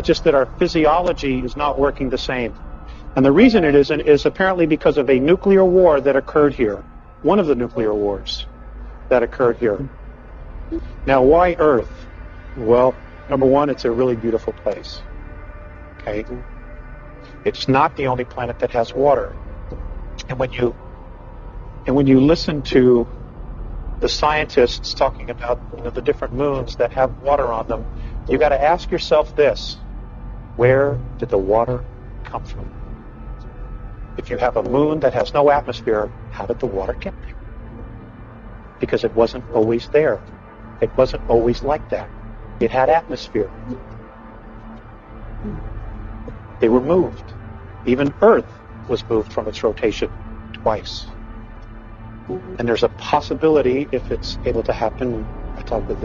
It's just that our physiology is not working the same. And the reason it isn't is apparently because of a nuclear war that occurred here. One of the nuclear wars that occurred here. Now, why Earth? Well, number one, it's a really beautiful place. Okay? It's not the only planet that has water. And when you listen to the scientists talking about, the different moons that have water on them, you got to ask yourself this: where did the water come from? If you have a moon that has no atmosphere, how did the water get there? Because it wasn't always there. It wasn't always like that. It had atmosphere. They were moved. Even Earth was moved from its rotation twice. And there's a possibility, if it's able to happen, I talked with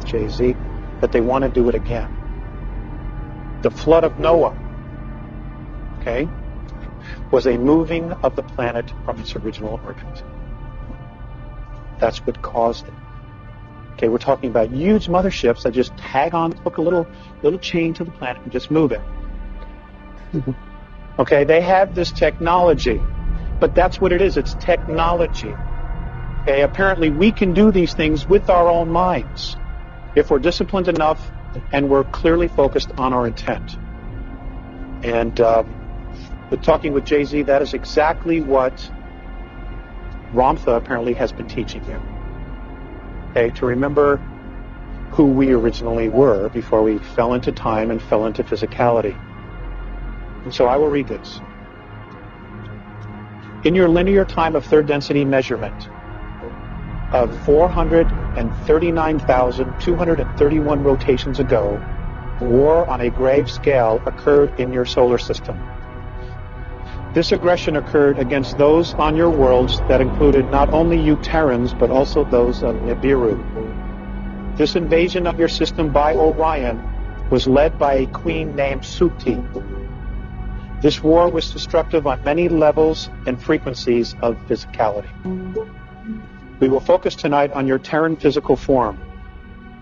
Jay-Z, that they want to do it again. The flood of Noah, okay, was a moving of the planet from its original orbit. That's what caused it. Okay, we're talking about huge motherships that just hook a little chain to the planet and just move it. Okay, they have this technology, but that's what it is. It's technology. Okay, apparently we can do these things with our own minds if we're disciplined enough and we're clearly focused on our intent. And with talking with Jay-Z, that is exactly what Ramtha apparently has been teaching you. Okay, to remember who we originally were before we fell into time and fell into physicality. And so I will read this. In your linear time of third density measurement of 439,231 rotations ago, war on a grave scale occurred in your solar system. This aggression occurred against those on your worlds that included not only you Terrans, but also those of Nibiru. This invasion of your system by Orion was led by a queen named Suti. This war was destructive on many levels and frequencies of physicality. We will focus tonight on your Terran physical form.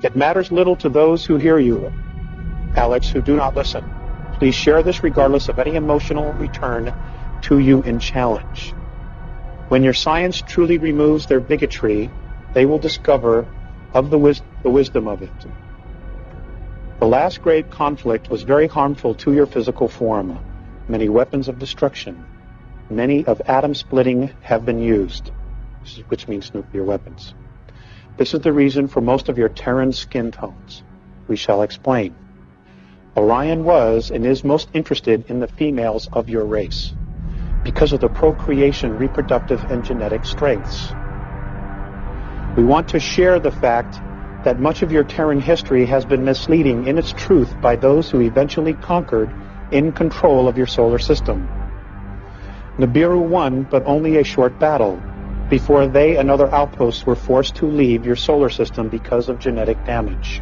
It matters little to those who hear you, Alex, who do not listen. Please share this regardless of any emotional return to you in challenge. When your science truly removes their bigotry, they will discover of the wisdom of it. The last great conflict was very harmful to your physical form. Many weapons of destruction, many of atom splitting have been used, which means nuclear weapons. This is the reason for most of your Terran skin tones. We shall explain. Orion was and is most interested in the females of your race because of the procreation, reproductive, and genetic strengths. We want to share the fact that much of your Terran history has been misleading in its truth by those who eventually conquered in control of your solar system. Nibiru won, but only a short battle, before they and other outposts were forced to leave your solar system because of genetic damage.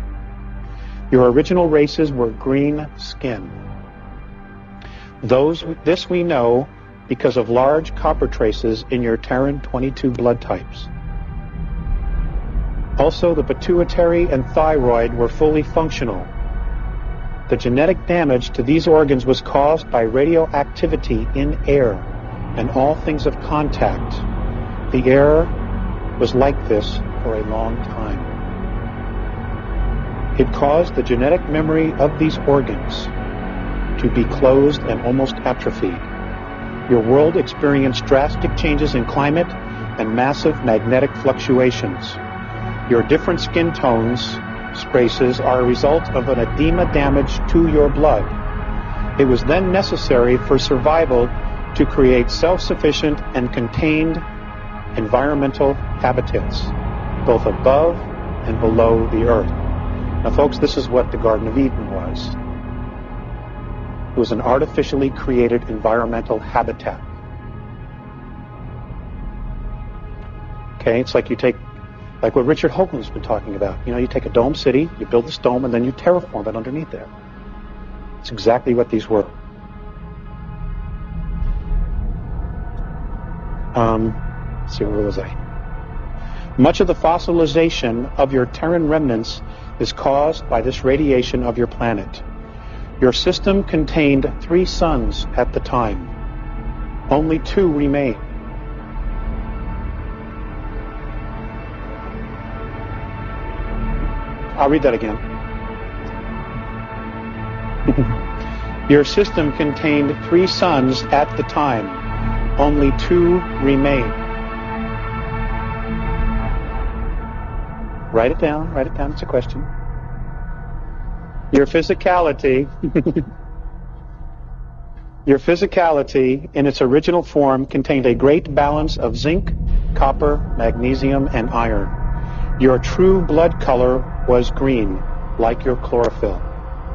Your original races were green skin. This we know because of large copper traces in your Terran 22 blood types. Also, the pituitary and thyroid were fully functional. The genetic damage to these organs was caused by radioactivity in air and all things of contact. The air was like this for a long time. It caused the genetic memory of these organs to be closed and almost atrophied. Your world experienced drastic changes in climate and massive magnetic fluctuations. Your different skin tones races are a result of an edema damage to your blood. It was then necessary for survival to create self-sufficient and contained environmental habitats, both above and below the earth. Now, folks, this is what the Garden of Eden was. It was an artificially created environmental habitat. Okay, it's like like what Richard Hoagland's been talking about. You take a dome city, you build this dome, and then you terraform it underneath there. It's exactly what these were. Let's see, where was I? Much of the fossilization of your Terran remnants is caused by this radiation of your planet. Your system contained 3 suns at the time. Only 2 remain. I'll read that again. Your system contained 3 suns at the time. Only 2 remain. Write it down. Write it down. It's a question. Your physicality in its original form contained a great balance of zinc, copper, magnesium, and iron. Your true blood color was green, like your chlorophyll.